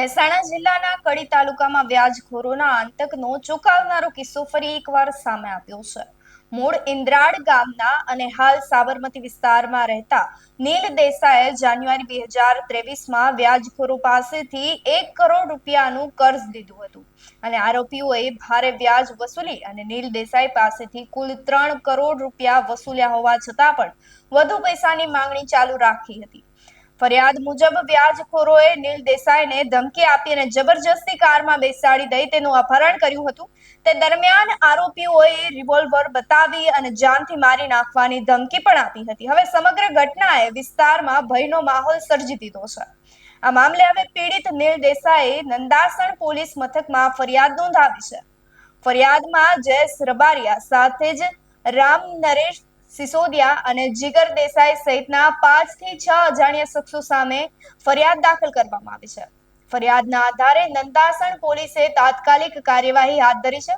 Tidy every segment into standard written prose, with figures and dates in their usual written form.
મહેસાણા જિલ્લાના કડી તાલુકામાં વ્યાજખોરોના આતંકનો ચોંકાવનારો કિસ્સો ફરી એકવાર સામે આવ્યો છે. મૂળ ઇન્દ્રાડ ગામના અને હાલ સાબરમતી વિસ્તારમાં રહેતા નીલ દેસાઈએ જાન્યુઆરી 2023માં વ્યાજખોરો પાસેથી 1 કરોડ રૂપિયાનું કર્જ લીધું હતું અને આરોપીઓએ ભારે વ્યાજ વસૂલી અને નીલ દેસાઈ પાસેથી કુલ 3 કરોડ રૂપિયા વસૂલ્યા હોવા છતાં પણ વધુ પૈસાની માંગણી ચાલુ રાખી હતી. ફરિયાદ મુજબ વ્યાજખોરોએ નીલ દેસાઈને ધમકી આપી અને જબરજસ્તી કારમાં બેસાડી દઈ તેનું અપહરણ કર્યું હતું. તે દરમિયાન આરોપીઓએ રિવોલ્વર બતાવી અને જાનથી મારી નાખવાની ધમકી પણ આપી હતી. હવે સમગ્ર ઘટનાએ વિસ્તારમાં ભયનો માહોલ સર્જી દીધો છે. આ મામલે હવે પીડિત નીલ દેસાઈએ નંદાસણ પોલીસ મથકમાં ફરિયાદ નોંધાવી છે. ફરિયાદમાં જયેશ રબારિયા સાથે જ રામ નરેશ સિસોદિયા અને જીગર દેસાઈ સહિતના 5 થી 6 અજાણ્યા શખ્સો સામે ફરિયાદ દાખલ કરવામાં આવી છે. ફરિયાદના આધારે નંદાસણ પોલીસે તાત્કાલિક કાર્યવાહી હાથ ધરી છે,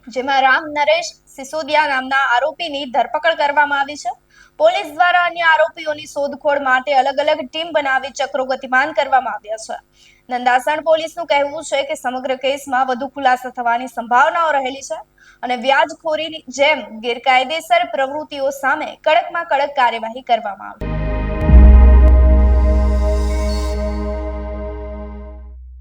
જેમાં રામ નરેશ સિસોદિયા નામના આરોપીની ધરપકડ કરવામાં આવી છે. પોલીસ દ્વારા અન્ય આરોપીઓની શોધખોળ માટે અલગ-અલગ ટીમ બનાવી ચક્રો ગતિમાન કરવામાં આવ્યા છે. નંદાસણ પોલીસનું કહેવું છે કે સમગ્ર કેસમાં વધુ ખુલાસા થવાની સંભાવનાઓ રહેલી છે અને વ્યાજખોરીની જેમ ગેરકાયદેસર પ્રવૃત્તિઓ સામે કડકમાં કડક કાર્યવાહી કરવામાં આવશે.